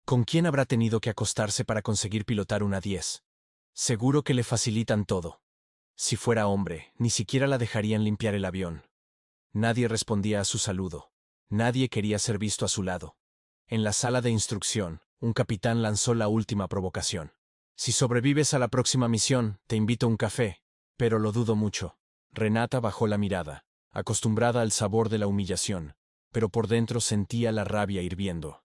¿Con quién habrá tenido que acostarse para conseguir pilotar una 10? Seguro que le facilitan todo. Si fuera hombre, ni siquiera la dejarían limpiar el avión. Nadie respondía a su saludo. Nadie quería ser visto a su lado. En la sala de instrucción, un capitán lanzó la última provocación. Si sobrevives a la próxima misión, te invito a un café, pero lo dudo mucho. Renata bajó la mirada, acostumbrada al sabor de la humillación, pero por dentro sentía la rabia hirviendo.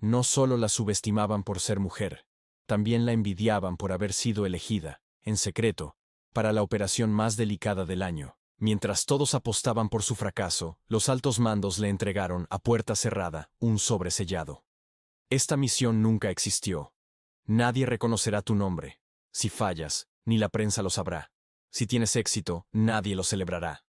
No solo la subestimaban por ser mujer, también la envidiaban por haber sido elegida, en secreto, para la operación más delicada del año. Mientras todos apostaban por su fracaso, los altos mandos le entregaron, a puerta cerrada, un sobre sellado. Esta misión nunca existió. Nadie reconocerá tu nombre. Si fallas, ni la prensa lo sabrá. Si tienes éxito, nadie lo celebrará.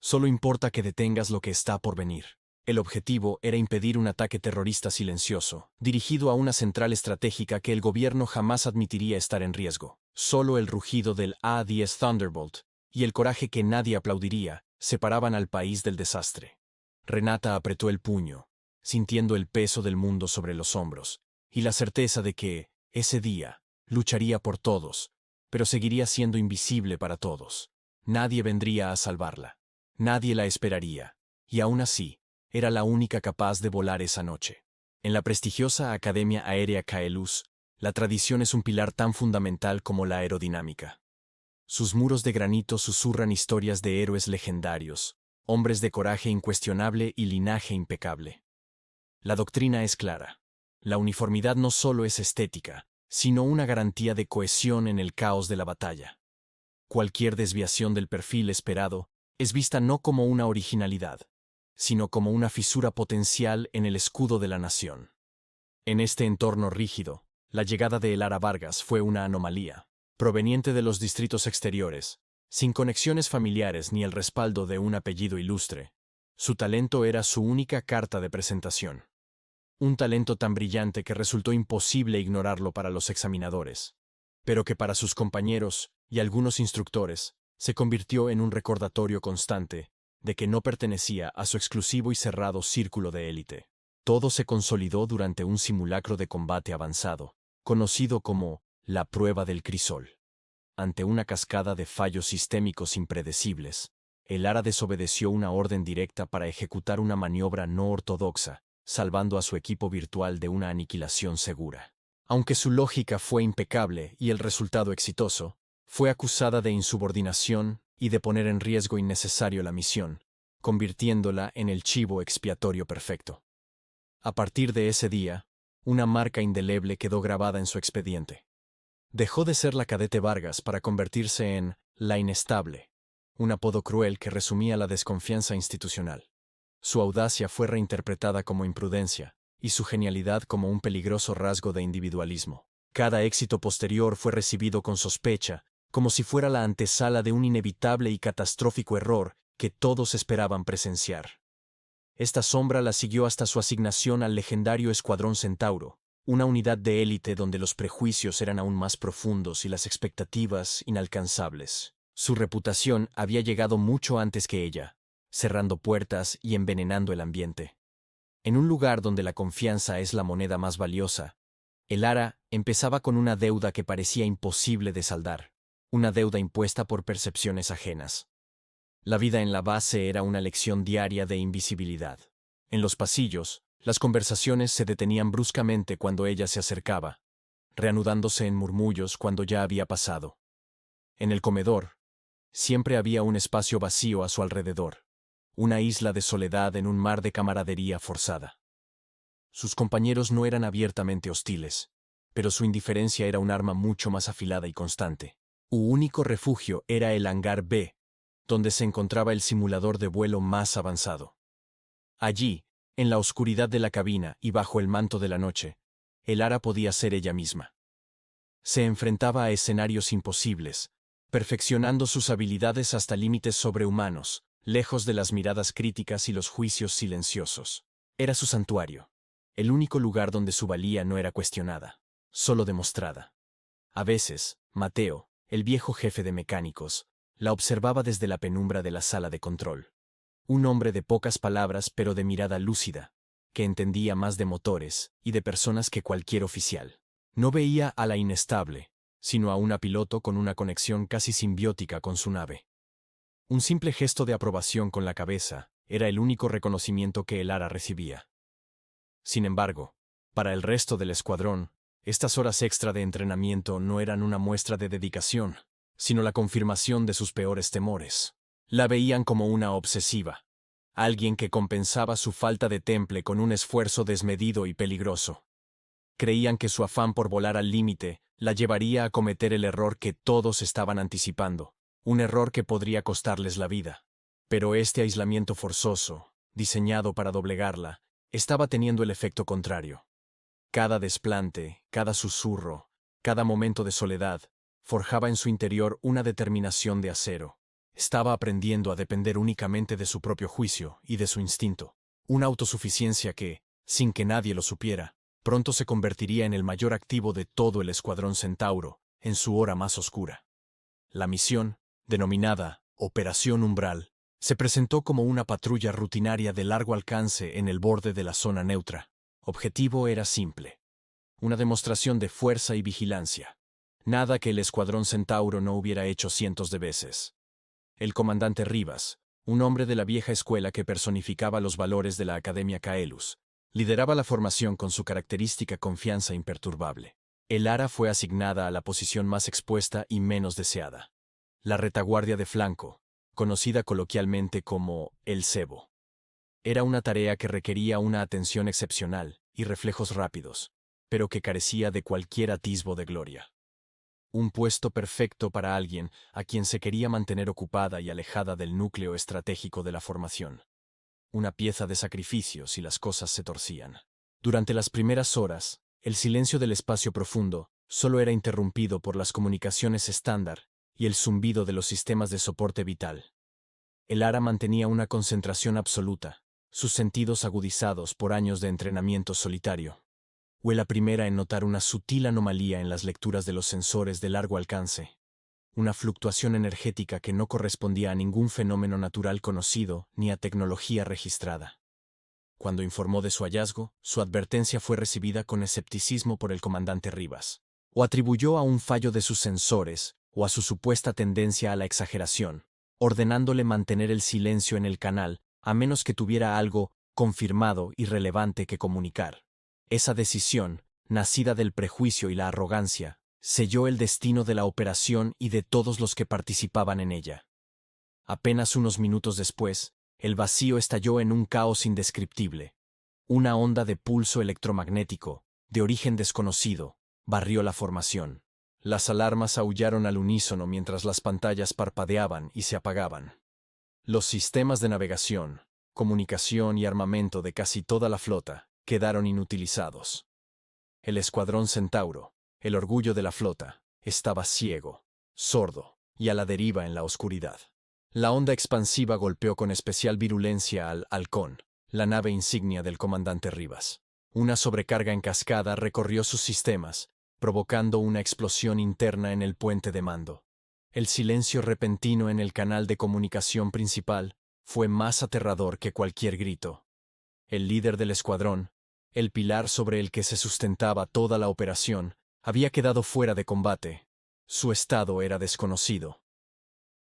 Solo importa que detengas lo que está por venir. El objetivo era impedir un ataque terrorista silencioso, dirigido a una central estratégica que el gobierno jamás admitiría estar en riesgo. Solo el rugido del A-10 Thunderbolt y el coraje que nadie aplaudiría separaban al país del desastre. Renata apretó el puño, sintiendo el peso del mundo sobre los hombros, y la certeza de que, ese día, lucharía por todos, pero seguiría siendo invisible para todos. Nadie vendría a salvarla. Nadie la esperaría. Y aún así, era la única capaz de volar esa noche. En la prestigiosa Academia Aérea Kaelus, la tradición es un pilar tan fundamental como la aerodinámica. Sus muros de granito susurran historias de héroes legendarios, hombres de coraje incuestionable y linaje impecable. La doctrina es clara. La uniformidad no solo es estética, sino una garantía de cohesión en el caos de la batalla. Cualquier desviación del perfil esperado es vista no como una originalidad, sino como una fisura potencial en el escudo de la nación. En este entorno rígido, la llegada de Elara Vargas fue una anomalía. Proveniente de los distritos exteriores, sin conexiones familiares ni el respaldo de un apellido ilustre, su talento era su única carta de presentación. Un talento tan brillante que resultó imposible ignorarlo para los examinadores, pero que para sus compañeros y algunos instructores se convirtió en un recordatorio constante de que no pertenecía a su exclusivo y cerrado círculo de élite. Todo se consolidó durante un simulacro de combate avanzado, conocido como la prueba del crisol. Ante una cascada de fallos sistémicos impredecibles, Elara desobedeció una orden directa para ejecutar una maniobra no ortodoxa, salvando a su equipo virtual de una aniquilación segura. Aunque su lógica fue impecable y el resultado exitoso, fue acusada de insubordinación y de poner en riesgo innecesario la misión, convirtiéndola en el chivo expiatorio perfecto. A partir de ese día, una marca indeleble quedó grabada en su expediente. Dejó de ser la cadete Vargas para convertirse en la inestable, un apodo cruel que resumía la desconfianza institucional. Su audacia fue reinterpretada como imprudencia, y su genialidad como un peligroso rasgo de individualismo. Cada éxito posterior fue recibido con sospecha, como si fuera la antesala de un inevitable y catastrófico error que todos esperaban presenciar. Esta sombra la siguió hasta su asignación al legendario Escuadrón Centauro, una unidad de élite donde los prejuicios eran aún más profundos y las expectativas inalcanzables. Su reputación había llegado mucho antes que ella, cerrando puertas y envenenando el ambiente. En un lugar donde la confianza es la moneda más valiosa, Elara empezaba con una deuda que parecía imposible de saldar, una deuda impuesta por percepciones ajenas. La vida en la base era una lección diaria de invisibilidad. En los pasillos, las conversaciones se detenían bruscamente cuando ella se acercaba, reanudándose en murmullos cuando ya había pasado. En el comedor, siempre había un espacio vacío a su alrededor, una isla de soledad en un mar de camaradería forzada. Sus compañeros no eran abiertamente hostiles, pero su indiferencia era un arma mucho más afilada y constante. Su único refugio era el hangar B, donde se encontraba el simulador de vuelo más avanzado. Allí, en la oscuridad de la cabina y bajo el manto de la noche, Elara podía ser ella misma. Se enfrentaba a escenarios imposibles, perfeccionando sus habilidades hasta límites sobrehumanos, lejos de las miradas críticas y los juicios silenciosos. Era su santuario, el único lugar donde su valía no era cuestionada, solo demostrada. A veces, Mateo, el viejo jefe de mecánicos, la observaba desde la penumbra de la sala de control. Un hombre de pocas palabras pero de mirada lúcida, que entendía más de motores y de personas que cualquier oficial. No veía a la inestable, sino a una piloto con una conexión casi simbiótica con su nave. Un simple gesto de aprobación con la cabeza era el único reconocimiento que Elara recibía. Sin embargo, para el resto del escuadrón, estas horas extra de entrenamiento no eran una muestra de dedicación, sino la confirmación de sus peores temores. La veían como una obsesiva, alguien que compensaba su falta de temple con un esfuerzo desmedido y peligroso. Creían que su afán por volar al límite la llevaría a cometer el error que todos estaban anticipando, un error que podría costarles la vida. Pero este aislamiento forzoso, diseñado para doblegarla, estaba teniendo el efecto contrario. Cada desplante, cada susurro, cada momento de soledad, forjaba en su interior una determinación de acero. Estaba aprendiendo a depender únicamente de su propio juicio y de su instinto, una autosuficiencia que, sin que nadie lo supiera, pronto se convertiría en el mayor activo de todo el escuadrón Centauro, en su hora más oscura. La misión, denominada Operación Umbral, se presentó como una patrulla rutinaria de largo alcance en el borde de la zona neutra. Objetivo era simple: una demostración de fuerza y vigilancia. Nada que el escuadrón Centauro no hubiera hecho cientos de veces. El comandante Rivas, un hombre de la vieja escuela que personificaba los valores de la Academia Caelus, lideraba la formación con su característica confianza imperturbable. Elara fue asignada a la posición más expuesta y menos deseada: la retaguardia de flanco, conocida coloquialmente como el cebo. Era una tarea que requería una atención excepcional y reflejos rápidos, pero que carecía de cualquier atisbo de gloria. Un puesto perfecto para alguien a quien se quería mantener ocupada y alejada del núcleo estratégico de la formación. Una pieza de sacrificio si las cosas se torcían. Durante las primeras horas, el silencio del espacio profundo solo era interrumpido por las comunicaciones estándar y el zumbido de los sistemas de soporte vital. Elara mantenía una concentración absoluta, sus sentidos agudizados por años de entrenamiento solitario. Fue la primera en notar una sutil anomalía en las lecturas de los sensores de largo alcance, una fluctuación energética que no correspondía a ningún fenómeno natural conocido ni a tecnología registrada. Cuando informó de su hallazgo, su advertencia fue recibida con escepticismo por el comandante Rivas. O atribuyó a un fallo de sus sensores, o a su supuesta tendencia a la exageración, ordenándole mantener el silencio en el canal, a menos que tuviera algo confirmado y relevante que comunicar. Esa decisión, nacida del prejuicio y la arrogancia, selló el destino de la operación y de todos los que participaban en ella. Apenas unos minutos después, el vacío estalló en un caos indescriptible. Una onda de pulso electromagnético, de origen desconocido, barrió la formación. Las alarmas aullaron al unísono mientras las pantallas parpadeaban y se apagaban. Los sistemas de navegación, comunicación y armamento de casi toda la flota quedaron inutilizados. El escuadrón Centauro, el orgullo de la flota, estaba ciego, sordo y a la deriva en la oscuridad. La onda expansiva golpeó con especial virulencia al Halcón, la nave insignia del comandante Rivas. Una sobrecarga en cascada recorrió sus sistemas, provocando una explosión interna en el puente de mando. El silencio repentino en el canal de comunicación principal fue más aterrador que cualquier grito. El líder del escuadrón, el pilar sobre el que se sustentaba toda la operación, había quedado fuera de combate. Su estado era desconocido.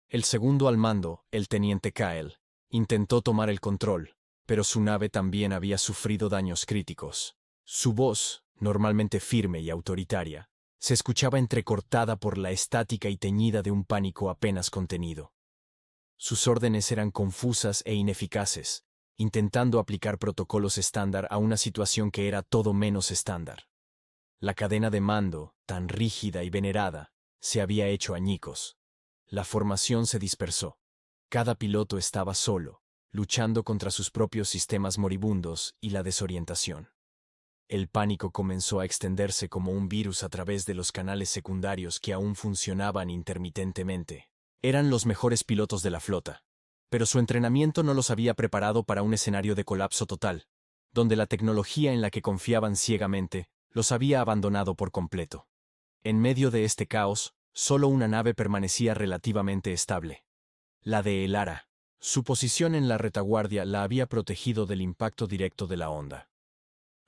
El segundo al mando, el teniente Kael, intentó tomar el control, pero su nave también había sufrido daños críticos. Su voz, normalmente firme y autoritaria, se escuchaba entrecortada por la estática y teñida de un pánico apenas contenido. Sus órdenes eran confusas e ineficaces, intentando aplicar protocolos estándar a una situación que era todo menos estándar. La cadena de mando, tan rígida y venerada, se había hecho añicos. La formación se dispersó. Cada piloto estaba solo, luchando contra sus propios sistemas moribundos y la desorientación. El pánico comenzó a extenderse como un virus a través de los canales secundarios que aún funcionaban intermitentemente. Eran los mejores pilotos de la flota, pero su entrenamiento no los había preparado para un escenario de colapso total, donde la tecnología en la que confiaban ciegamente los había abandonado por completo. En medio de este caos, solo una nave permanecía relativamente estable: la de Elara. Su posición en la retaguardia la había protegido del impacto directo de la onda.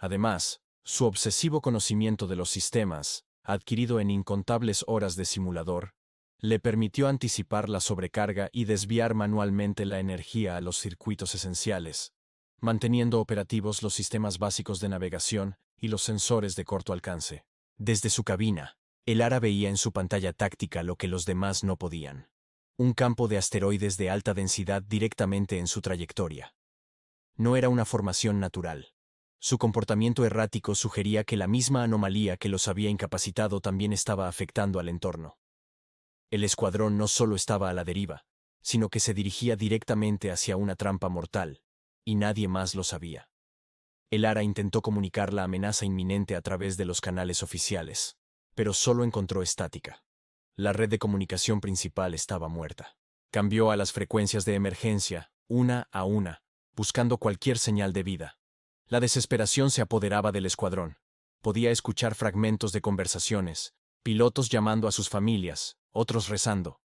Además, su obsesivo conocimiento de los sistemas, adquirido en incontables horas de simulador, le permitió anticipar la sobrecarga y desviar manualmente la energía a los circuitos esenciales, manteniendo operativos los sistemas básicos de navegación y los sensores de corto alcance. Desde su cabina, el Ara veía en su pantalla táctica lo que los demás no podían: un campo de asteroides de alta densidad directamente en su trayectoria. No era una formación natural. Su comportamiento errático sugería que la misma anomalía que los había incapacitado también estaba afectando al entorno. El escuadrón no solo estaba a la deriva, sino que se dirigía directamente hacia una trampa mortal, y nadie más lo sabía. El Ara intentó comunicar la amenaza inminente a través de los canales oficiales, pero solo encontró estática. La red de comunicación principal estaba muerta. Cambió a las frecuencias de emergencia, una a una, buscando cualquier señal de vida. La desesperación se apoderaba del escuadrón. Podía escuchar fragmentos de conversaciones, pilotos llamando a sus familias, otros rezando.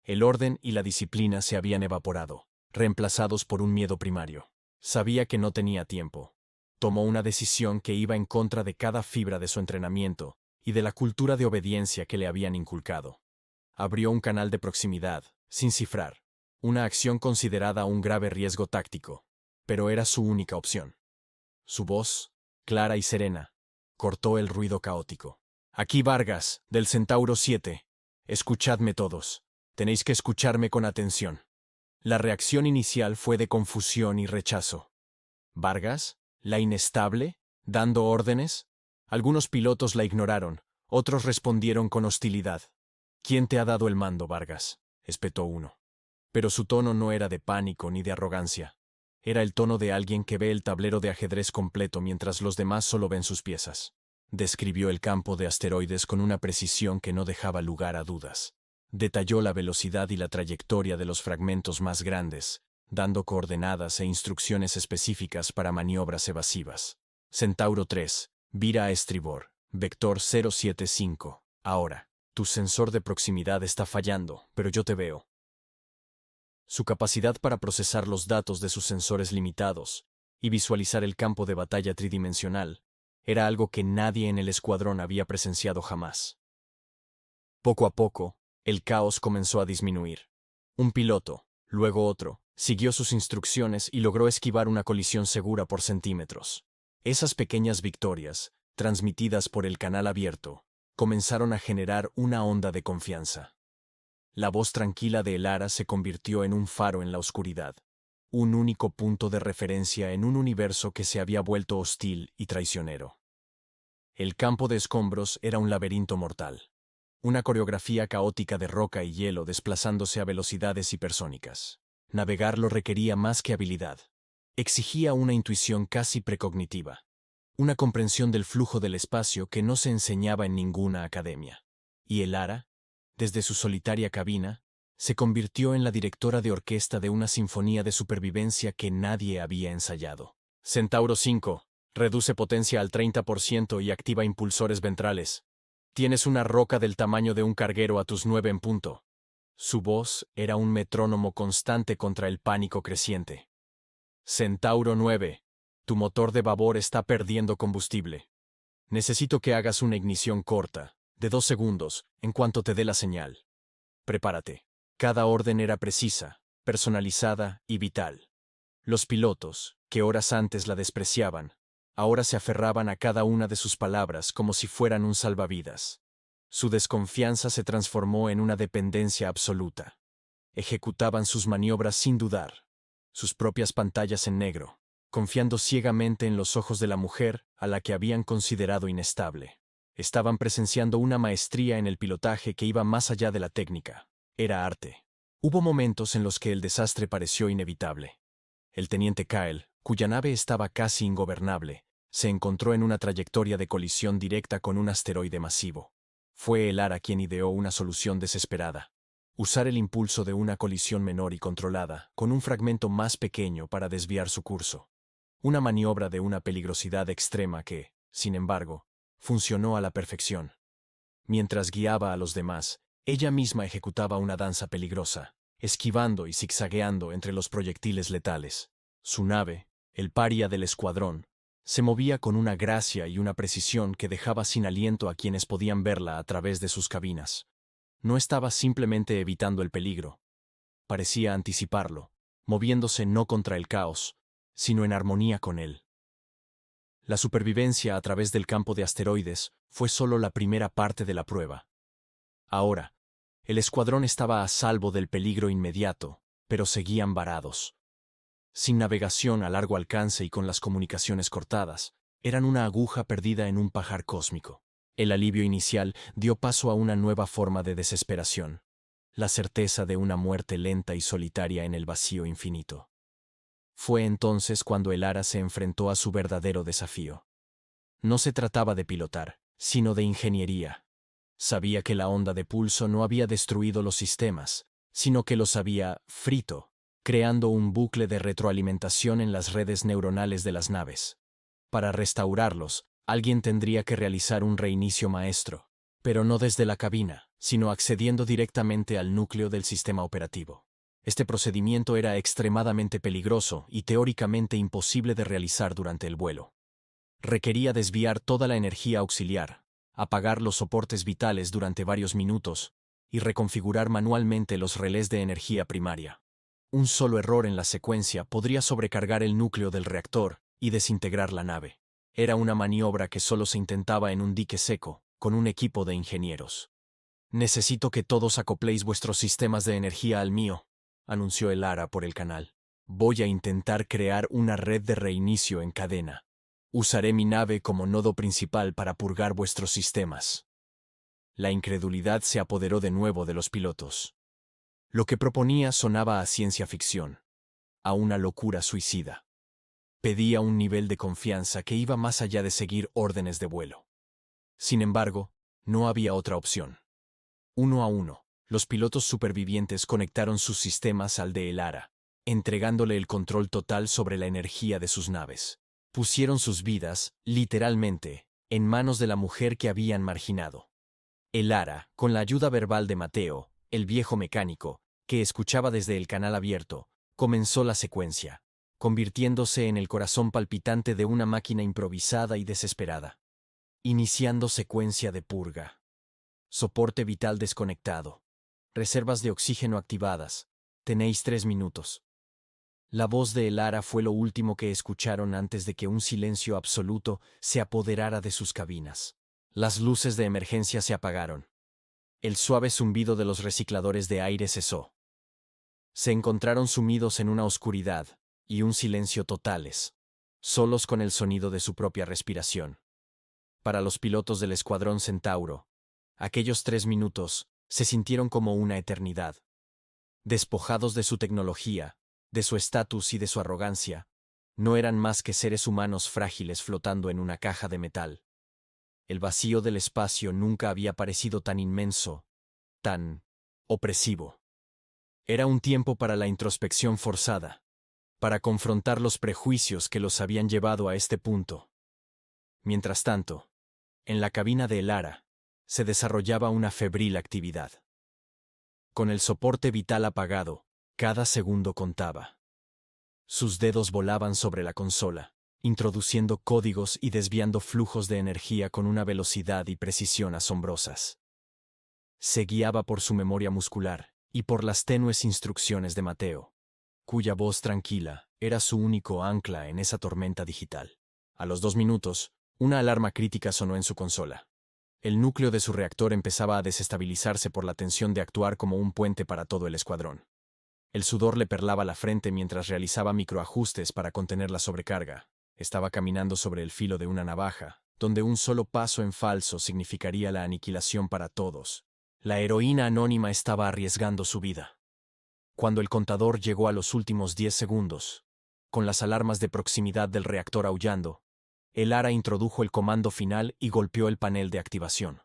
El orden y la disciplina se habían evaporado, reemplazados por un miedo primario. Sabía que no tenía tiempo. Tomó una decisión que iba en contra de cada fibra de su entrenamiento y de la cultura de obediencia que le habían inculcado. Abrió un canal de proximidad, sin cifrar, una acción considerada un grave riesgo táctico, pero era su única opción. Su voz, clara y serena, cortó el ruido caótico. Aquí Vargas, del Centauro 7. Escuchadme todos. Tenéis que escucharme con atención. La reacción inicial fue de confusión y rechazo. ¿Vargas? ¿La inestable? ¿Dando órdenes? Algunos pilotos la ignoraron, otros respondieron con hostilidad. ¿Quién te ha dado el mando, Vargas?, espetó uno. Pero su tono no era de pánico ni de arrogancia. Era el tono de alguien que ve el tablero de ajedrez completo mientras los demás solo ven sus piezas. Describió el campo de asteroides con una precisión que no dejaba lugar a dudas. Detalló la velocidad y la trayectoria de los fragmentos más grandes, dando coordenadas e instrucciones específicas para maniobras evasivas. Centauro 3, vira a estribor, vector 075. Ahora, tu sensor de proximidad está fallando, pero yo te veo. Su capacidad para procesar los datos de sus sensores limitados y visualizar el campo de batalla tridimensional era algo que nadie en el escuadrón había presenciado jamás. Poco a poco, el caos comenzó a disminuir. Un piloto, luego otro, siguió sus instrucciones y logró esquivar una colisión segura por centímetros. Esas pequeñas victorias, transmitidas por el canal abierto, comenzaron a generar una onda de confianza. La voz tranquila de El Ara se convirtió en un faro en la oscuridad, un único punto de referencia en un universo que se había vuelto hostil y traicionero. El campo de escombros era un laberinto mortal, una coreografía caótica de roca y hielo desplazándose a velocidades hipersónicas. Navegarlo requería más que habilidad. Exigía una intuición casi precognitiva, una comprensión del flujo del espacio que no se enseñaba en ninguna academia. Y El Ara, desde su solitaria cabina, se convirtió en la directora de orquesta de una sinfonía de supervivencia que nadie había ensayado. Centauro 5, reduce potencia al 30% y activa impulsores ventrales. Tienes una roca del tamaño de un carguero a tus 9 en punto. Su voz era un metrónomo constante contra el pánico creciente. Centauro 9, tu motor de babor está perdiendo combustible. Necesito que hagas una ignición corta, de 2 segundos, en cuanto te dé la señal. Prepárate. Cada orden era precisa, personalizada y vital. Los pilotos, que horas antes la despreciaban, ahora se aferraban a cada una de sus palabras como si fueran un salvavidas. Su desconfianza se transformó en una dependencia absoluta. Ejecutaban sus maniobras sin dudar, sus propias pantallas en negro, confiando ciegamente en los ojos de la mujer a la que habían considerado inestable. Estaban presenciando una maestría en el pilotaje que iba más allá de la técnica. Era arte. Hubo momentos en los que el desastre pareció inevitable. El teniente Kyle, cuya nave estaba casi ingobernable, se encontró en una trayectoria de colisión directa con un asteroide masivo. Fue El Ara quien ideó una solución desesperada: usar el impulso de una colisión menor y controlada, con un fragmento más pequeño para desviar su curso. Una maniobra de una peligrosidad extrema que, sin embargo, funcionó a la perfección. Mientras guiaba a los demás, ella misma ejecutaba una danza peligrosa, esquivando y zigzagueando entre los proyectiles letales. Su nave, el paria del escuadrón, Se movía con una gracia y una precisión que dejaba sin aliento a quienes podían verla a través de sus cabinas. No estaba simplemente evitando el peligro. Parecía anticiparlo, moviéndose no contra el caos, sino en armonía con él. La supervivencia a través del campo de asteroides fue solo la primera parte de la prueba. Ahora, el escuadrón estaba a salvo del peligro inmediato, pero seguían varados. Sin navegación a largo alcance y con las comunicaciones cortadas, eran una aguja perdida en un pajar cósmico. El alivio inicial dio paso a una nueva forma de desesperación, la certeza de una muerte lenta y solitaria en el vacío infinito. Fue entonces cuando el Ara se enfrentó a su verdadero desafío. No se trataba de pilotar, sino de ingeniería. Sabía que la onda de pulso no había destruido los sistemas, sino que los había frito, creando un bucle de retroalimentación en las redes neuronales de las naves. Para restaurarlos, alguien tendría que realizar un reinicio maestro, pero no desde la cabina, sino accediendo directamente al núcleo del sistema operativo. Este procedimiento era extremadamente peligroso y teóricamente imposible de realizar durante el vuelo. Requería desviar toda la energía auxiliar, apagar los soportes vitales durante varios minutos y reconfigurar manualmente los relés de energía primaria. Un solo error en la secuencia podría sobrecargar el núcleo del reactor y desintegrar la nave. Era una maniobra que solo se intentaba en un dique seco, con un equipo de ingenieros. «Necesito que todos acopléis vuestros sistemas de energía al mío», anunció el Ara por el canal. «Voy a intentar crear una red de reinicio en cadena. Usaré mi nave como nodo principal para purgar vuestros sistemas». La incredulidad se apoderó de nuevo de los pilotos. Lo que proponía sonaba a ciencia ficción, a una locura suicida. Pedía un nivel de confianza que iba más allá de seguir órdenes de vuelo. Sin embargo, no había otra opción. Uno a uno, los pilotos supervivientes conectaron sus sistemas al de el Ara, entregándole el control total sobre la energía de sus naves. Pusieron sus vidas, literalmente, en manos de la mujer que habían marginado. El Ara, con la ayuda verbal de Mateo, el viejo mecánico, que escuchaba desde el canal abierto, comenzó la secuencia, convirtiéndose en el corazón palpitante de una máquina improvisada y desesperada. Iniciando secuencia de purga. Soporte vital desconectado. Reservas de oxígeno activadas. Tenéis 3 minutos. La voz de el Ara fue lo último que escucharon antes de que un silencio absoluto se apoderara de sus cabinas. Las luces de emergencia se apagaron. El suave zumbido de los recicladores de aire cesó. Se encontraron sumidos en una oscuridad y un silencio totales, solos con el sonido de su propia respiración. Para los pilotos del Escuadrón Centauro, aquellos 3 minutos se sintieron como una eternidad. Despojados de su tecnología, de su estatus y de su arrogancia, no eran más que seres humanos frágiles flotando en una caja de metal. El vacío del espacio nunca había parecido tan inmenso, tan opresivo. Era un tiempo para la introspección forzada, para confrontar los prejuicios que los habían llevado a este punto. Mientras tanto, en la cabina de el Ara, se desarrollaba una febril actividad. Con el soporte vital apagado, cada segundo contaba. Sus dedos volaban sobre la consola, introduciendo códigos y desviando flujos de energía con una velocidad y precisión asombrosas. Se guiaba por su memoria muscular y por las tenues instrucciones de Mateo, cuya voz tranquila era su único ancla en esa tormenta digital. A los 2 minutos, una alarma crítica sonó en su consola. El núcleo de su reactor empezaba a desestabilizarse por la tensión de actuar como un puente para todo el escuadrón. El sudor le perlaba la frente mientras realizaba microajustes para contener la sobrecarga. Estaba caminando sobre el filo de una navaja, donde un solo paso en falso significaría la aniquilación para todos. La heroína anónima estaba arriesgando su vida. Cuando el contador llegó a los últimos 10 segundos, con las alarmas de proximidad del reactor aullando, el Ara introdujo el comando final y golpeó el panel de activación.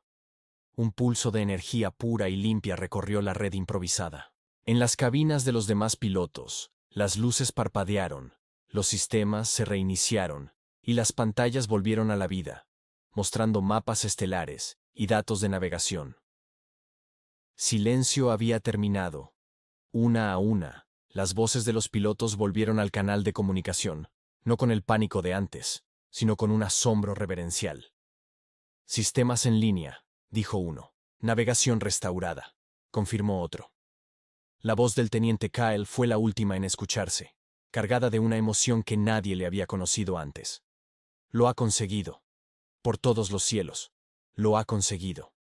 Un pulso de energía pura y limpia recorrió la red improvisada. En las cabinas de los demás pilotos, las luces parpadearon, los sistemas se reiniciaron y las pantallas volvieron a la vida, mostrando mapas estelares y datos de navegación. Silencio había terminado. Una a una, las voces de los pilotos volvieron al canal de comunicación, no con el pánico de antes, sino con un asombro reverencial. Sistemas en línea, dijo uno. Navegación restaurada, confirmó otro. La voz del teniente Kyle fue la última en escucharse, cargada de una emoción que nadie le había conocido antes. Lo ha conseguido. Por todos los cielos. Lo ha conseguido.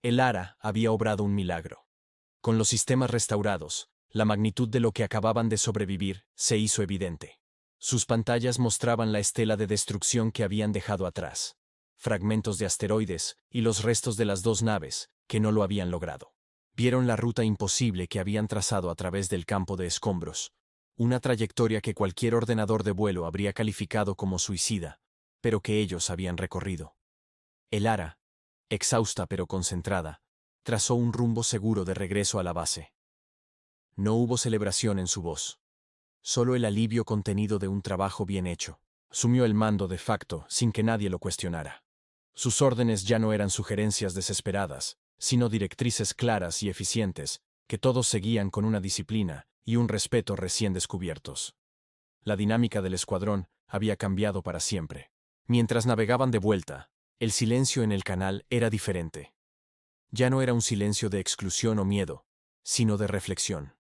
El Ara había obrado un milagro. Con los sistemas restaurados, la magnitud de lo que acababan de sobrevivir se hizo evidente. Sus pantallas mostraban la estela de destrucción que habían dejado atrás, fragmentos de asteroides y los restos de las dos naves que no lo habían logrado. Vieron la ruta imposible que habían trazado a través del campo de escombros, una trayectoria que cualquier ordenador de vuelo habría calificado como suicida, pero que ellos habían recorrido. El Ara, exhausta pero concentrada, trazó un rumbo seguro de regreso a la base. No hubo celebración en su voz. Solo el alivio contenido de un trabajo bien hecho. Asumió el mando de facto sin que nadie lo cuestionara. Sus órdenes ya no eran sugerencias desesperadas, sino directrices claras y eficientes, que todos seguían con una disciplina y un respeto recién descubiertos. La dinámica del escuadrón había cambiado para siempre. Mientras navegaban de vuelta, el silencio en el canal era diferente. Ya no era un silencio de exclusión o miedo, sino de reflexión.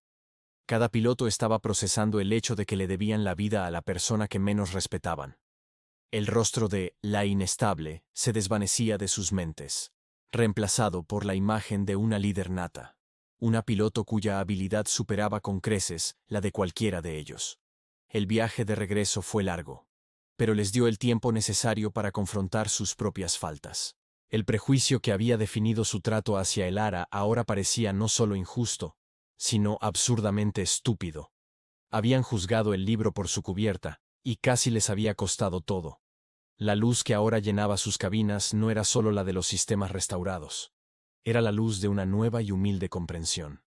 Cada piloto estaba procesando el hecho de que le debían la vida a la persona que menos respetaban. El rostro de la inestable se desvanecía de sus mentes, reemplazado por la imagen de una líder nata, una piloto cuya habilidad superaba con creces la de cualquiera de ellos. El viaje de regreso fue largo, pero les dio el tiempo necesario para confrontar sus propias faltas. El prejuicio que había definido su trato hacia el Ara ahora parecía no solo injusto, sino absurdamente estúpido. Habían juzgado el libro por su cubierta, y casi les había costado todo. La luz que ahora llenaba sus cabinas no era solo la de los sistemas restaurados. Era la luz de una nueva y humilde comprensión.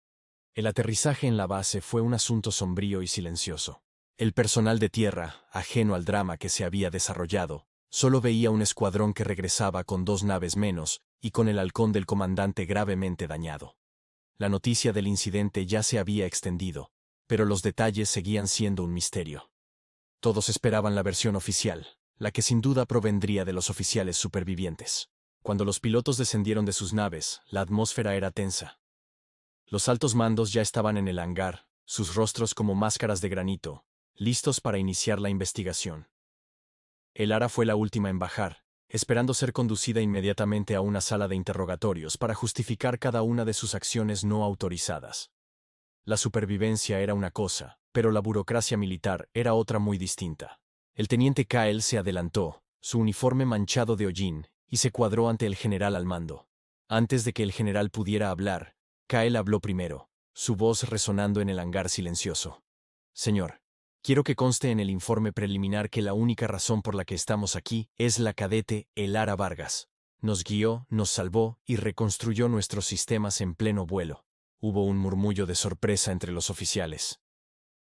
El aterrizaje en la base fue un asunto sombrío y silencioso. El personal de tierra, ajeno al drama que se había desarrollado, solo veía un escuadrón que regresaba con 2 naves menos y con el halcón del comandante gravemente dañado. La noticia del incidente ya se había extendido, pero los detalles seguían siendo un misterio. Todos esperaban la versión oficial, la que sin duda provendría de los oficiales supervivientes. Cuando los pilotos descendieron de sus naves, la atmósfera era tensa. Los altos mandos ya estaban en el hangar, sus rostros como máscaras de granito, listos para iniciar la investigación. El Ara fue la última en bajar, esperando ser conducida inmediatamente a una sala de interrogatorios para justificar cada una de sus acciones no autorizadas. La supervivencia era una cosa, pero la burocracia militar era otra muy distinta. El teniente Kyle se adelantó, su uniforme manchado de hollín, y se cuadró ante el general al mando. Antes de que el general pudiera hablar, Kyle habló primero, su voz resonando en el hangar silencioso. Señor, quiero que conste en el informe preliminar que la única razón por la que estamos aquí es la cadete Elara Vargas. Nos guió, nos salvó y reconstruyó nuestros sistemas en pleno vuelo. Hubo un murmullo de sorpresa entre los oficiales.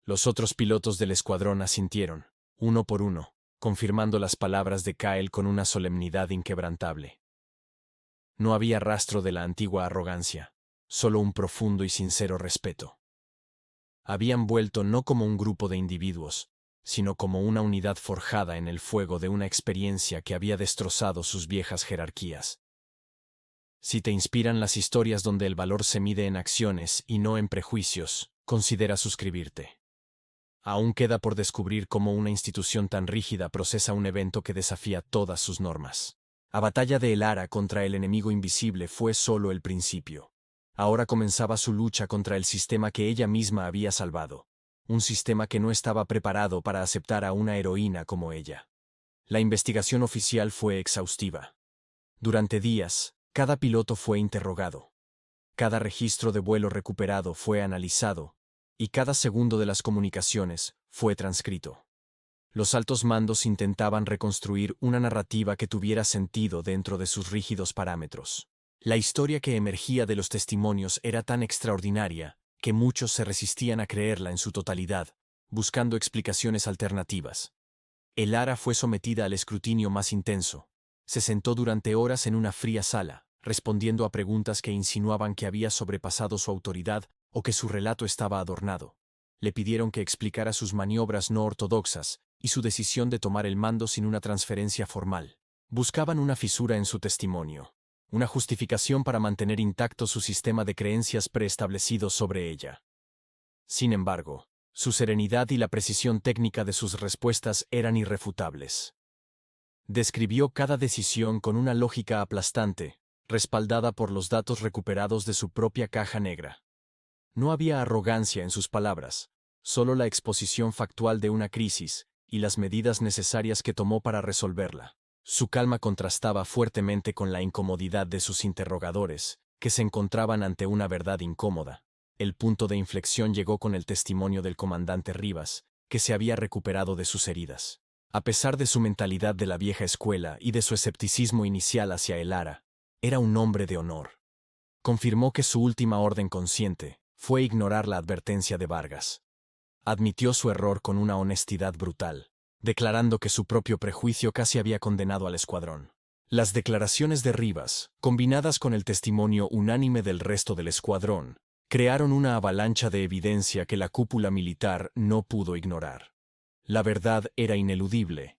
Los otros pilotos del escuadrón asintieron, uno por uno, confirmando las palabras de Kyle con una solemnidad inquebrantable. No había rastro de la antigua arrogancia, solo un profundo y sincero respeto. Habían vuelto no como un grupo de individuos, sino como una unidad forjada en el fuego de una experiencia que había destrozado sus viejas jerarquías. Si te inspiran las historias donde el valor se mide en acciones y no en prejuicios, considera suscribirte. Aún queda por descubrir cómo una institución tan rígida procesa un evento que desafía todas sus normas. La batalla de El Ara contra el enemigo invisible fue solo el principio. Ahora comenzaba su lucha contra el sistema que ella misma había salvado. Un sistema que no estaba preparado para aceptar a una heroína como ella. La investigación oficial fue exhaustiva. Durante días, cada piloto fue interrogado. Cada registro de vuelo recuperado fue analizado, y cada segundo de las comunicaciones fue transcrito. Los altos mandos intentaban reconstruir una narrativa que tuviera sentido dentro de sus rígidos parámetros. La historia que emergía de los testimonios era tan extraordinaria que muchos se resistían a creerla en su totalidad, buscando explicaciones alternativas. El Ara fue sometida al escrutinio más intenso. Se sentó durante horas en una fría sala, respondiendo a preguntas que insinuaban que había sobrepasado su autoridad o que su relato estaba adornado. Le pidieron que explicara sus maniobras no ortodoxas y su decisión de tomar el mando sin una transferencia formal. Buscaban una fisura en su testimonio, una justificación para mantener intacto su sistema de creencias preestablecido sobre ella. Sin embargo, su serenidad y la precisión técnica de sus respuestas eran irrefutables. Describió cada decisión con una lógica aplastante, respaldada por los datos recuperados de su propia caja negra. No había arrogancia en sus palabras, solo la exposición factual de una crisis y las medidas necesarias que tomó para resolverla. Su calma contrastaba fuertemente con la incomodidad de sus interrogadores, que se encontraban ante una verdad incómoda. El punto de inflexión llegó con el testimonio del comandante Rivas, que se había recuperado de sus heridas. A pesar de su mentalidad de la vieja escuela y de su escepticismo inicial hacia el Ara, era un hombre de honor. Confirmó que su última orden consciente fue ignorar la advertencia de Vargas. Admitió su error con una honestidad brutal, declarando que su propio prejuicio casi había condenado al escuadrón. Las declaraciones de Rivas, combinadas con el testimonio unánime del resto del escuadrón, crearon una avalancha de evidencia que la cúpula militar no pudo ignorar. La verdad era ineludible.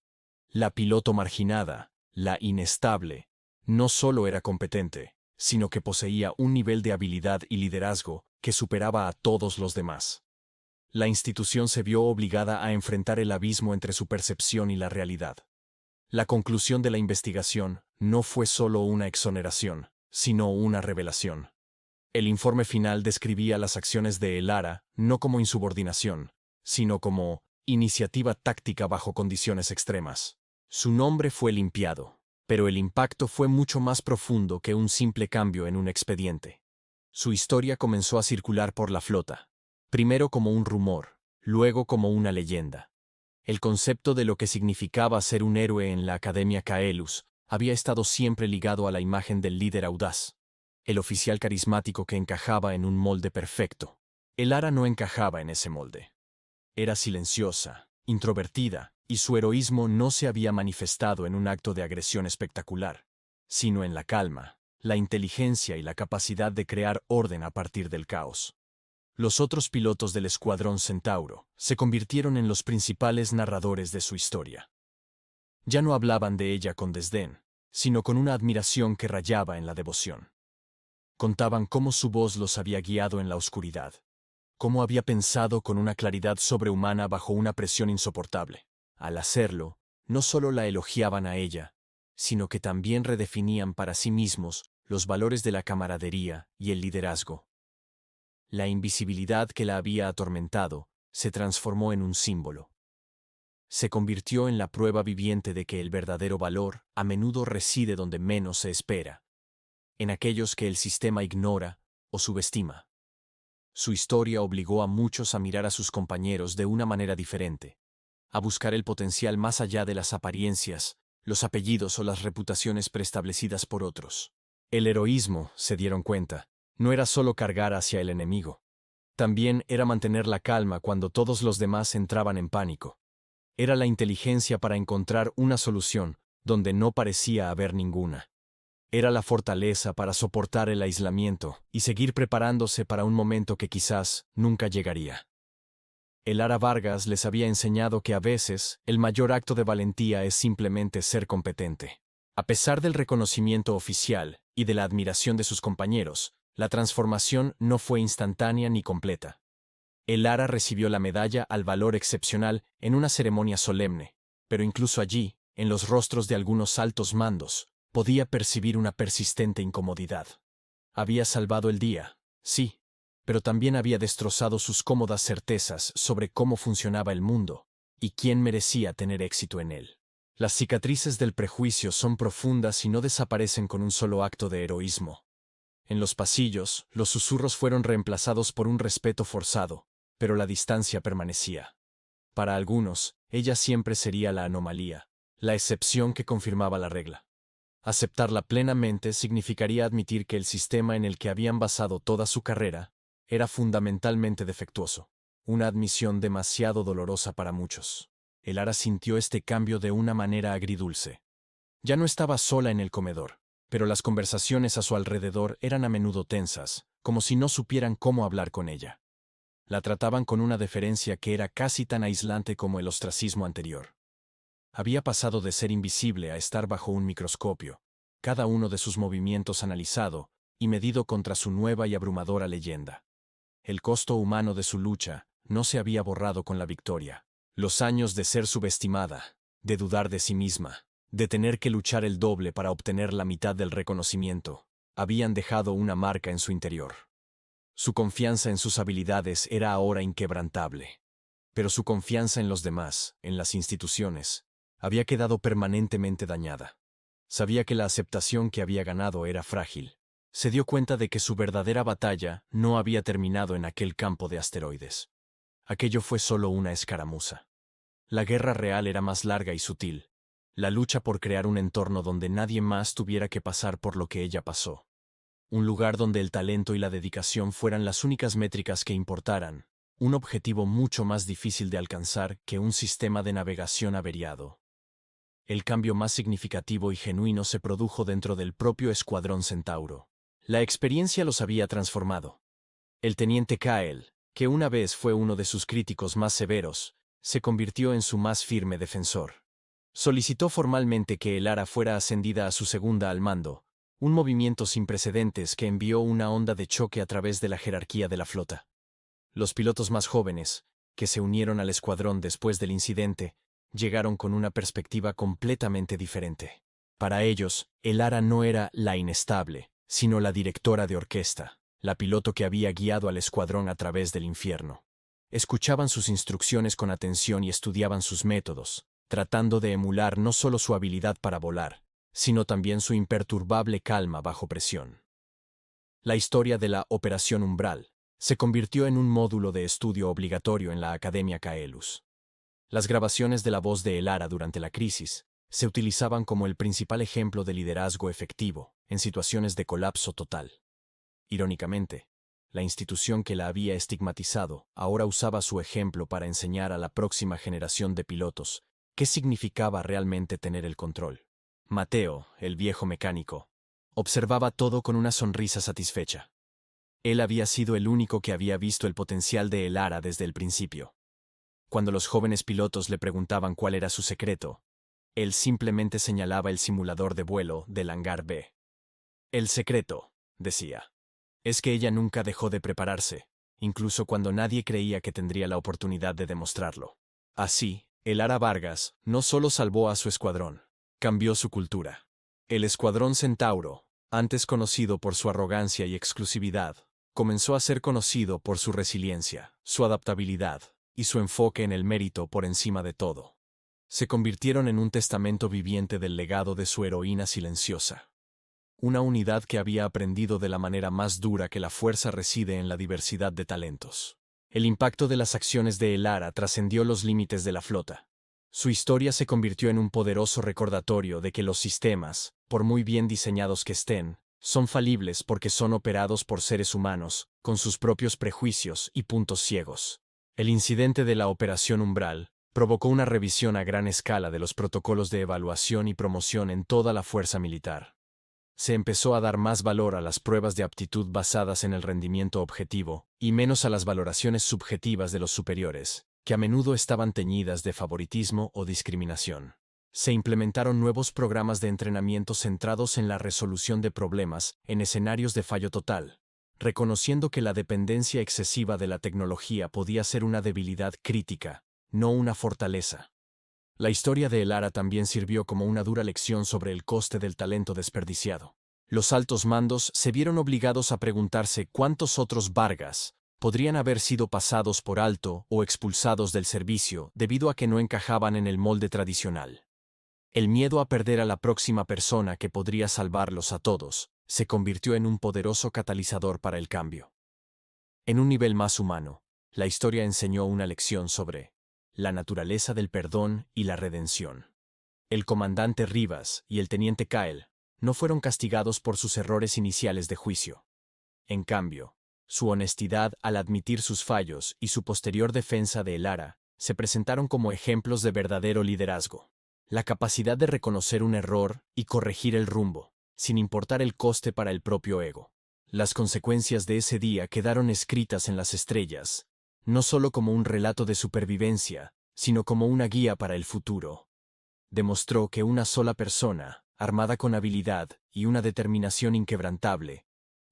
La piloto marginada, la inestable, no solo era competente, sino que poseía un nivel de habilidad y liderazgo que superaba a todos los demás. La institución se vio obligada a enfrentar el abismo entre su percepción y la realidad. La conclusión de la investigación no fue solo una exoneración, sino una revelación. El informe final describía las acciones de El Ara no como insubordinación, sino como iniciativa táctica bajo condiciones extremas. Su nombre fue limpiado, pero el impacto fue mucho más profundo que un simple cambio en un expediente. Su historia comenzó a circular por la flota, primero como un rumor, luego como una leyenda. El concepto de lo que significaba ser un héroe en la Academia Caelus había estado siempre ligado a la imagen del líder audaz, el oficial carismático que encajaba en un molde perfecto. El Ara no encajaba en ese molde. Era silenciosa, introvertida, y su heroísmo no se había manifestado en un acto de agresión espectacular, sino en la calma, la inteligencia y la capacidad de crear orden a partir del caos. Los otros pilotos del Escuadrón Centauro se convirtieron en los principales narradores de su historia. Ya no hablaban de ella con desdén, sino con una admiración que rayaba en la devoción. Contaban cómo su voz los había guiado en la oscuridad, cómo había pensado con una claridad sobrehumana bajo una presión insoportable. Al hacerlo, no solo la elogiaban a ella, sino que también redefinían para sí mismos los valores de la camaradería y el liderazgo. La invisibilidad que la había atormentado se transformó en un símbolo. Se convirtió en la prueba viviente de que el verdadero valor a menudo reside donde menos se espera, en aquellos que el sistema ignora o subestima. Su historia obligó a muchos a mirar a sus compañeros de una manera diferente, a buscar el potencial más allá de las apariencias, los apellidos o las reputaciones preestablecidas por otros. El heroísmo, se dieron cuenta, no era solo cargar hacia el enemigo. También era mantener la calma cuando todos los demás entraban en pánico. Era la inteligencia para encontrar una solución donde no parecía haber ninguna. Era la fortaleza para soportar el aislamiento y seguir preparándose para un momento que quizás nunca llegaría. El Ara Vargas les había enseñado que a veces el mayor acto de valentía es simplemente ser competente. A pesar del reconocimiento oficial y de la admiración de sus compañeros, la transformación no fue instantánea ni completa. El Ara recibió la medalla al valor excepcional en una ceremonia solemne, pero incluso allí, en los rostros de algunos altos mandos, podía percibir una persistente incomodidad. Había salvado el día, sí, pero también había destrozado sus cómodas certezas sobre cómo funcionaba el mundo y quién merecía tener éxito en él. Las cicatrices del prejuicio son profundas y no desaparecen con un solo acto de heroísmo. En los pasillos, los susurros fueron reemplazados por un respeto forzado, pero la distancia permanecía. Para algunos, ella siempre sería la anomalía, la excepción que confirmaba la regla. Aceptarla plenamente significaría admitir que el sistema en el que habían basado toda su carrera era fundamentalmente defectuoso, una admisión demasiado dolorosa para muchos. El Ara sintió este cambio de una manera agridulce. Ya no estaba sola en el comedor, pero las conversaciones a su alrededor eran a menudo tensas, como si no supieran cómo hablar con ella. La trataban con una deferencia que era casi tan aislante como el ostracismo anterior. Había pasado de ser invisible a estar bajo un microscopio, cada uno de sus movimientos analizado y medido contra su nueva y abrumadora leyenda. El costo humano de su lucha no se había borrado con la victoria. Los años de ser subestimada, de dudar de sí misma, de tener que luchar el doble para obtener la mitad del reconocimiento, habían dejado una marca en su interior. Su confianza en sus habilidades era ahora inquebrantable. Pero su confianza en los demás, en las instituciones, había quedado permanentemente dañada. Sabía que la aceptación que había ganado era frágil. Se dio cuenta de que su verdadera batalla no había terminado en aquel campo de asteroides. Aquello fue solo una escaramuza. La guerra real era más larga y sutil. La lucha por crear un entorno donde nadie más tuviera que pasar por lo que ella pasó. Un lugar donde el talento y la dedicación fueran las únicas métricas que importaran. Un objetivo mucho más difícil de alcanzar que un sistema de navegación averiado. El cambio más significativo y genuino se produjo dentro del propio Escuadrón Centauro. La experiencia los había transformado. El teniente Kael, que una vez fue uno de sus críticos más severos, se convirtió en su más firme defensor. Solicitó formalmente que el Ara fuera ascendida a su segunda al mando, un movimiento sin precedentes que envió una onda de choque a través de la jerarquía de la flota. Los pilotos más jóvenes, que se unieron al escuadrón después del incidente, llegaron con una perspectiva completamente diferente. Para ellos, el Ara no era la inestable, sino la directora de orquesta, la piloto que había guiado al escuadrón a través del infierno. Escuchaban sus instrucciones con atención y estudiaban sus métodos, tratando de emular no solo su habilidad para volar, sino también su imperturbable calma bajo presión. La historia de la Operación Umbral se convirtió en un módulo de estudio obligatorio en la Academia Kaelus. Las grabaciones de la voz de Elara durante la crisis se utilizaban como el principal ejemplo de liderazgo efectivo en situaciones de colapso total. Irónicamente, la institución que la había estigmatizado ahora usaba su ejemplo para enseñar a la próxima generación de pilotos qué significaba realmente tener el control. Mateo, el viejo mecánico, observaba todo con una sonrisa satisfecha. Él había sido el único que había visto el potencial de Elara desde el principio. Cuando los jóvenes pilotos le preguntaban cuál era su secreto, él simplemente señalaba el simulador de vuelo del hangar B. El secreto, decía, es que ella nunca dejó de prepararse, incluso cuando nadie creía que tendría la oportunidad de demostrarlo. Así, Elara Vargas no solo salvó a su escuadrón, cambió su cultura. El Escuadrón Centauro, antes conocido por su arrogancia y exclusividad, comenzó a ser conocido por su resiliencia, su adaptabilidad y su enfoque en el mérito por encima de todo. Se convirtieron en un testamento viviente del legado de su heroína silenciosa. Una unidad que había aprendido de la manera más dura que la fuerza reside en la diversidad de talentos. El impacto de las acciones de Elara trascendió los límites de la flota. Su historia se convirtió en un poderoso recordatorio de que los sistemas, por muy bien diseñados que estén, son falibles porque son operados por seres humanos, con sus propios prejuicios y puntos ciegos. El incidente de la Operación Umbral provocó una revisión a gran escala de los protocolos de evaluación y promoción en toda la fuerza militar. Se empezó a dar más valor a las pruebas de aptitud basadas en el rendimiento objetivo, y menos a las valoraciones subjetivas de los superiores, que a menudo estaban teñidas de favoritismo o discriminación. Se implementaron nuevos programas de entrenamiento centrados en la resolución de problemas en escenarios de fallo total, reconociendo que la dependencia excesiva de la tecnología podía ser una debilidad crítica, no una fortaleza. La historia de Elara también sirvió como una dura lección sobre el coste del talento desperdiciado. Los altos mandos se vieron obligados a preguntarse cuántos otros Vargas podrían haber sido pasados por alto o expulsados del servicio debido a que no encajaban en el molde tradicional. El miedo a perder a la próxima persona que podría salvarlos a todos se convirtió en un poderoso catalizador para el cambio. En un nivel más humano, la historia enseñó una lección sobre la naturaleza del perdón y la redención. El comandante Rivas y el teniente Kael no fueron castigados por sus errores iniciales de juicio. En cambio, su honestidad al admitir sus fallos y su posterior defensa de Elara se presentaron como ejemplos de verdadero liderazgo. La capacidad de reconocer un error y corregir el rumbo, sin importar el coste para el propio ego. Las consecuencias de ese día quedaron escritas en las estrellas, no solo como un relato de supervivencia, sino como una guía para el futuro. Demostró que una sola persona, armada con habilidad y una determinación inquebrantable,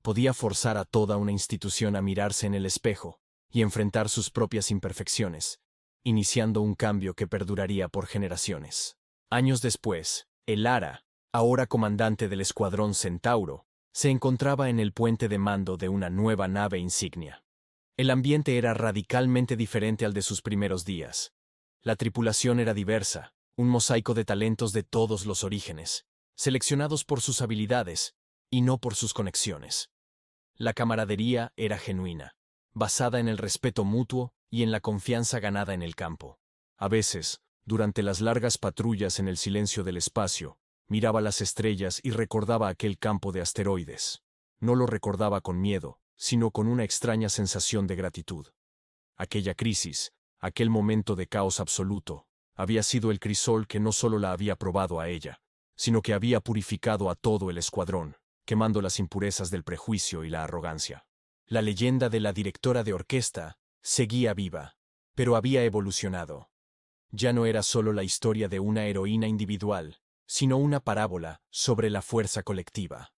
podía forzar a toda una institución a mirarse en el espejo y enfrentar sus propias imperfecciones, iniciando un cambio que perduraría por generaciones. Años después, el Ara, ahora comandante del Escuadrón Centauro, se encontraba en el puente de mando de una nueva nave insignia. El ambiente era radicalmente diferente al de sus primeros días. La tripulación era diversa, un mosaico de talentos de todos los orígenes, seleccionados por sus habilidades y no por sus conexiones. La camaradería era genuina, basada en el respeto mutuo y en la confianza ganada en el campo. A veces, durante las largas patrullas en el silencio del espacio, miraba las estrellas y recordaba aquel campo de asteroides. No lo recordaba con miedo, sino con una extraña sensación de gratitud. Aquella crisis, aquel momento de caos absoluto, había sido el crisol que no solo la había probado a ella, sino que había purificado a todo el escuadrón, quemando las impurezas del prejuicio y la arrogancia. La leyenda de la directora de orquesta seguía viva, pero había evolucionado. Ya no era solo la historia de una heroína individual, sino una parábola sobre la fuerza colectiva.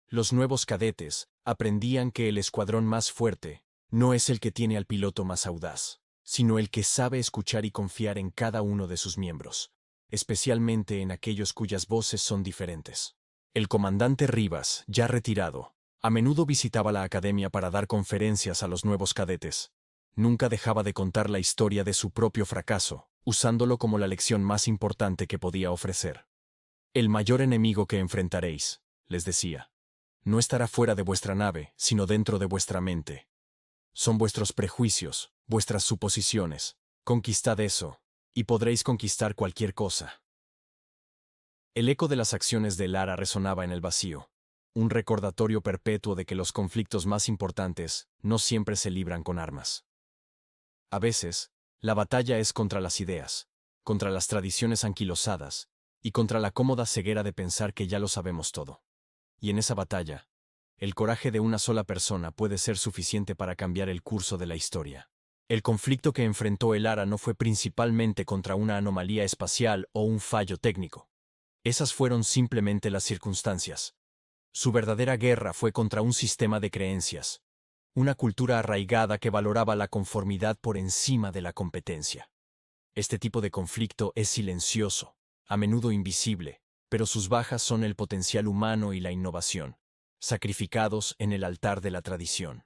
Los nuevos cadetes aprendían que el escuadrón más fuerte no es el que tiene al piloto más audaz, sino el que sabe escuchar y confiar en cada uno de sus miembros, especialmente en aquellos cuyas voces son diferentes. El comandante Rivas, ya retirado, a menudo visitaba la academia para dar conferencias a los nuevos cadetes. Nunca dejaba de contar la historia de su propio fracaso, usándolo como la lección más importante que podía ofrecer. El mayor enemigo que enfrentaréis, les decía, no estará fuera de vuestra nave, sino dentro de vuestra mente. Son vuestros prejuicios, vuestras suposiciones. Conquistad eso, y podréis conquistar cualquier cosa. El eco de las acciones de Lara resonaba en el vacío, un recordatorio perpetuo de que los conflictos más importantes no siempre se libran con armas. A veces, la batalla es contra las ideas, contra las tradiciones anquilosadas, y contra la cómoda ceguera de pensar que ya lo sabemos todo. Y en esa batalla, el coraje de una sola persona puede ser suficiente para cambiar el curso de la historia. El conflicto que enfrentó el Ara no fue principalmente contra una anomalía espacial o un fallo técnico. Esas fueron simplemente las circunstancias. Su verdadera guerra fue contra un sistema de creencias, una cultura arraigada que valoraba la conformidad por encima de la competencia. Este tipo de conflicto es silencioso, a menudo invisible, pero sus bajas son el potencial humano y la innovación, sacrificados en el altar de la tradición.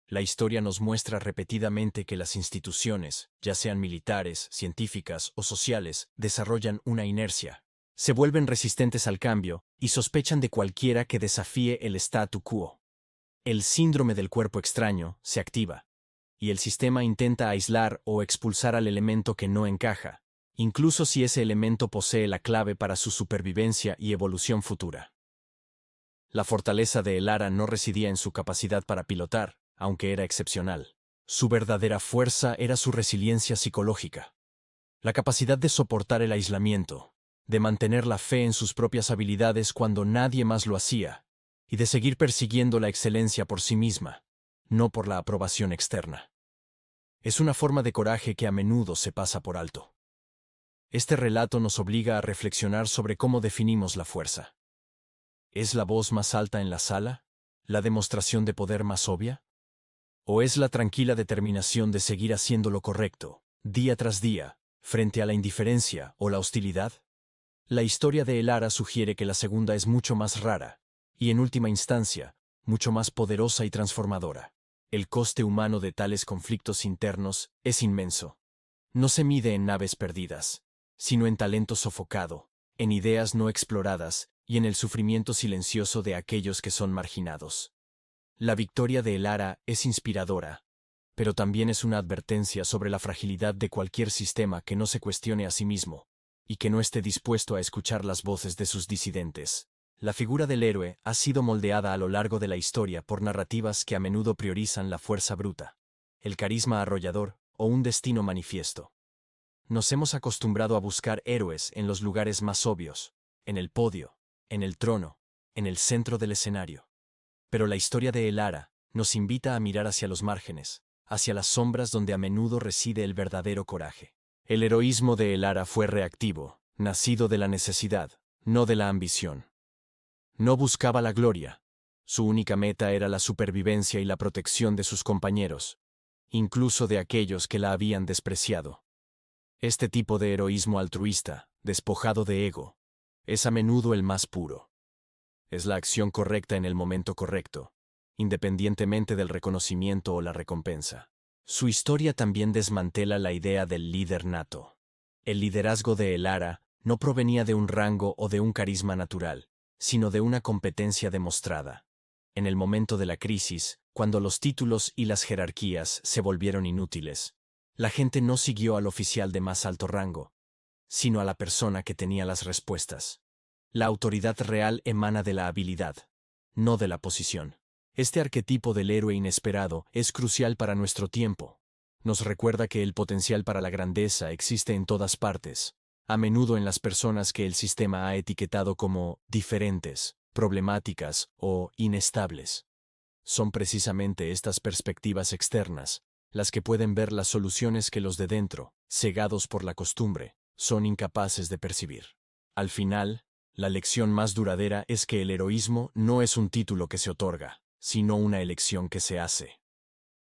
La historia nos muestra repetidamente que las instituciones, ya sean militares, científicas o sociales, desarrollan una inercia, se vuelven resistentes al cambio y sospechan de cualquiera que desafíe el statu quo. El síndrome del cuerpo extraño se activa, y el sistema intenta aislar o expulsar al elemento que no encaja, incluso si ese elemento posee la clave para su supervivencia y evolución futura. La fortaleza de Elara no residía en su capacidad para pilotar, aunque era excepcional. Su verdadera fuerza era su resiliencia psicológica. La capacidad de soportar el aislamiento, de mantener la fe en sus propias habilidades cuando nadie más lo hacía, y de seguir persiguiendo la excelencia por sí misma, no por la aprobación externa. Es una forma de coraje que a menudo se pasa por alto. Este relato nos obliga a reflexionar sobre cómo definimos la fuerza. ¿Es la voz más alta en la sala? ¿La demostración de poder más obvia? ¿O es la tranquila determinación de seguir haciendo lo correcto, día tras día, frente a la indiferencia o la hostilidad? La historia de Elara sugiere que la segunda es mucho más rara, y en última instancia, mucho más poderosa y transformadora. El coste humano de tales conflictos internos es inmenso. No se mide en naves perdidas, sino en talento sofocado, en ideas no exploradas y en el sufrimiento silencioso de aquellos que son marginados. La victoria de Elara es inspiradora, pero también es una advertencia sobre la fragilidad de cualquier sistema que no se cuestione a sí mismo y que no esté dispuesto a escuchar las voces de sus disidentes. La figura del héroe ha sido moldeada a lo largo de la historia por narrativas que a menudo priorizan la fuerza bruta, el carisma arrollador o un destino manifiesto. Nos hemos acostumbrado a buscar héroes en los lugares más obvios, en el podio, en el trono, en el centro del escenario. Pero la historia de Elara nos invita a mirar hacia los márgenes, hacia las sombras donde a menudo reside el verdadero coraje. El heroísmo de Elara fue reactivo, nacido de la necesidad, no de la ambición. No buscaba la gloria. Su única meta era la supervivencia y la protección de sus compañeros, incluso de aquellos que la habían despreciado. Este tipo de heroísmo altruista, despojado de ego, es a menudo el más puro. Es la acción correcta en el momento correcto, independientemente del reconocimiento o la recompensa. Su historia también desmantela la idea del líder nato. El liderazgo de Elara no provenía de un rango o de un carisma natural, sino de una competencia demostrada. En el momento de la crisis, cuando los títulos y las jerarquías se volvieron inútiles, la gente no siguió al oficial de más alto rango, sino a la persona que tenía las respuestas. La autoridad real emana de la habilidad, no de la posición. Este arquetipo del héroe inesperado es crucial para nuestro tiempo. Nos recuerda que el potencial para la grandeza existe en todas partes, a menudo en las personas que el sistema ha etiquetado como diferentes, problemáticas o inestables. Son precisamente estas perspectivas externas las que pueden ver las soluciones que los de dentro, cegados por la costumbre, son incapaces de percibir. Al final, la lección más duradera es que el heroísmo no es un título que se otorga, sino una elección que se hace.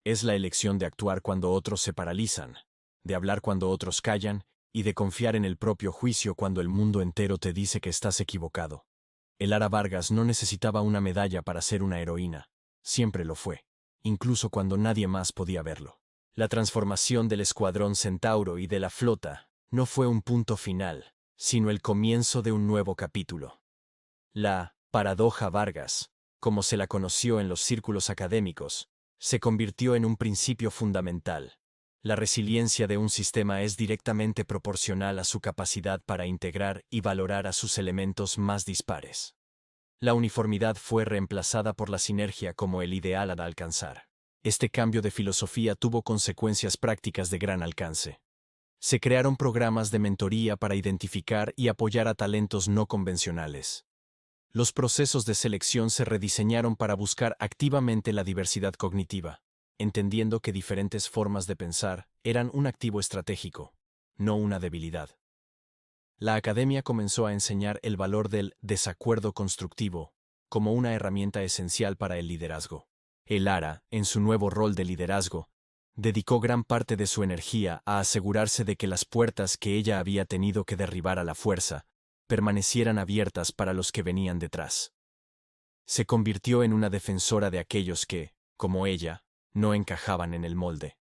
Es la elección de actuar cuando otros se paralizan, de hablar cuando otros callan y de confiar en el propio juicio cuando el mundo entero te dice que estás equivocado. Elara Vargas no necesitaba una medalla para ser una heroína. Siempre lo fue, incluso cuando nadie más podía verlo. La transformación del Escuadrón Centauro y de la flota no fue un punto final, sino el comienzo de un nuevo capítulo. La paradoja Vargas, como se la conoció en los círculos académicos, se convirtió en un principio fundamental. La resiliencia de un sistema es directamente proporcional a su capacidad para integrar y valorar a sus elementos más dispares. La uniformidad fue reemplazada por la sinergia como el ideal a alcanzar. Este cambio de filosofía tuvo consecuencias prácticas de gran alcance. Se crearon programas de mentoría para identificar y apoyar a talentos no convencionales. Los procesos de selección se rediseñaron para buscar activamente la diversidad cognitiva, entendiendo que diferentes formas de pensar eran un activo estratégico, no una debilidad. La academia comenzó a enseñar el valor del desacuerdo constructivo como una herramienta esencial para el liderazgo. Elara, en su nuevo rol de liderazgo, dedicó gran parte de su energía a asegurarse de que las puertas que ella había tenido que derribar a la fuerza permanecieran abiertas para los que venían detrás. Se convirtió en una defensora de aquellos que, como ella, no encajaban en el molde.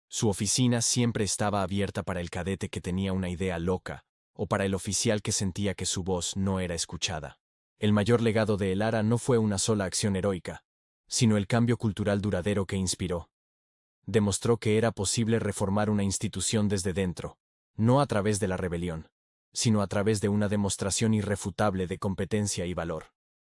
Su oficina siempre estaba abierta para el cadete que tenía una idea loca, o para el oficial que sentía que su voz no era escuchada. El mayor legado de Elara no fue una sola acción heroica, sino el cambio cultural duradero que inspiró. Demostró que era posible reformar una institución desde dentro, no a través de la rebelión, sino a través de una demostración irrefutable de competencia y valor.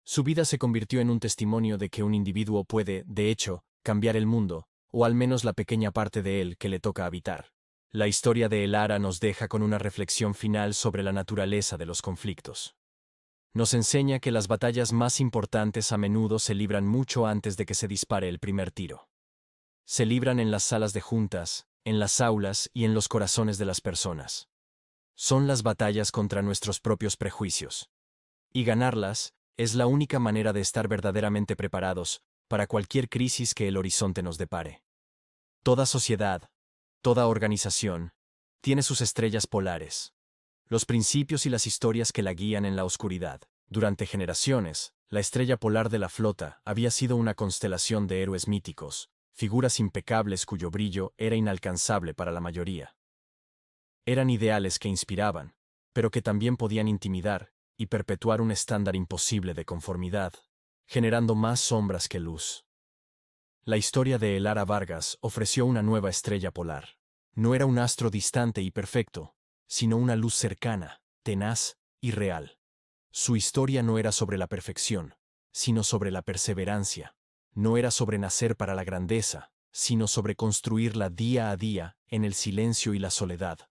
Su vida se convirtió en un testimonio de que un individuo puede, de hecho, cambiar el mundo, o al menos la pequeña parte de él que le toca habitar. La historia de Elara nos deja con una reflexión final sobre la naturaleza de los conflictos. Nos enseña que las batallas más importantes a menudo se libran mucho antes de que se dispare el primer tiro. Se libran en las salas de juntas, en las aulas y en los corazones de las personas. Son las batallas contra nuestros propios prejuicios. Y ganarlas es la única manera de estar verdaderamente preparados para cualquier crisis que el horizonte nos depare. Toda sociedad, toda organización, tiene sus estrellas polares, los principios y las historias que la guían en la oscuridad. Durante generaciones, la estrella polar de la flota había sido una constelación de héroes míticos, figuras impecables cuyo brillo era inalcanzable para la mayoría. Eran ideales que inspiraban, pero que también podían intimidar y perpetuar un estándar imposible de conformidad, generando más sombras que luz. La historia de Elara Vargas ofreció una nueva estrella polar. No era un astro distante y perfecto, sino una luz cercana, tenaz y real. Su historia no era sobre la perfección, sino sobre la perseverancia. No era sobre nacer para la grandeza, sino sobre construirla día a día en el silencio y la soledad,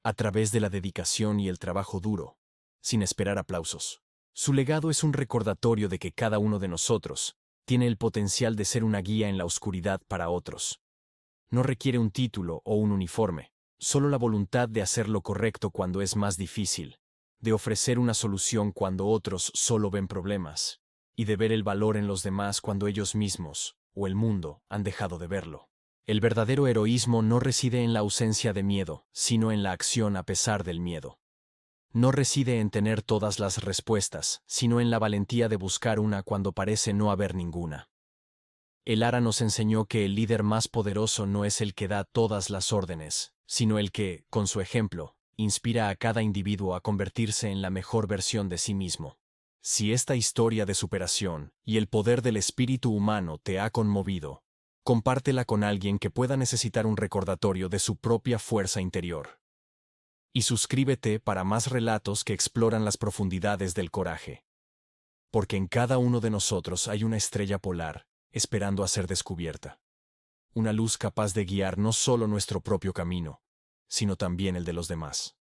a través de la dedicación y el trabajo duro, sin esperar aplausos. Su legado es un recordatorio de que cada uno de nosotros tiene el potencial de ser una guía en la oscuridad para otros. No requiere un título o un uniforme, solo la voluntad de hacer lo correcto cuando es más difícil, de ofrecer una solución cuando otros solo ven problemas, y de ver el valor en los demás cuando ellos mismos, o el mundo, han dejado de verlo. El verdadero heroísmo no reside en la ausencia de miedo, sino en la acción a pesar del miedo. No reside en tener todas las respuestas, sino en la valentía de buscar una cuando parece no haber ninguna. El Ara nos enseñó que el líder más poderoso no es el que da todas las órdenes, sino el que, con su ejemplo, inspira a cada individuo a convertirse en la mejor versión de sí mismo. Si esta historia de superación y el poder del espíritu humano te ha conmovido, compártela con alguien que pueda necesitar un recordatorio de su propia fuerza interior. Y suscríbete para más relatos que exploran las profundidades del coraje. Porque en cada uno de nosotros hay una estrella polar, esperando a ser descubierta. Una luz capaz de guiar no solo nuestro propio camino, sino también el de los demás.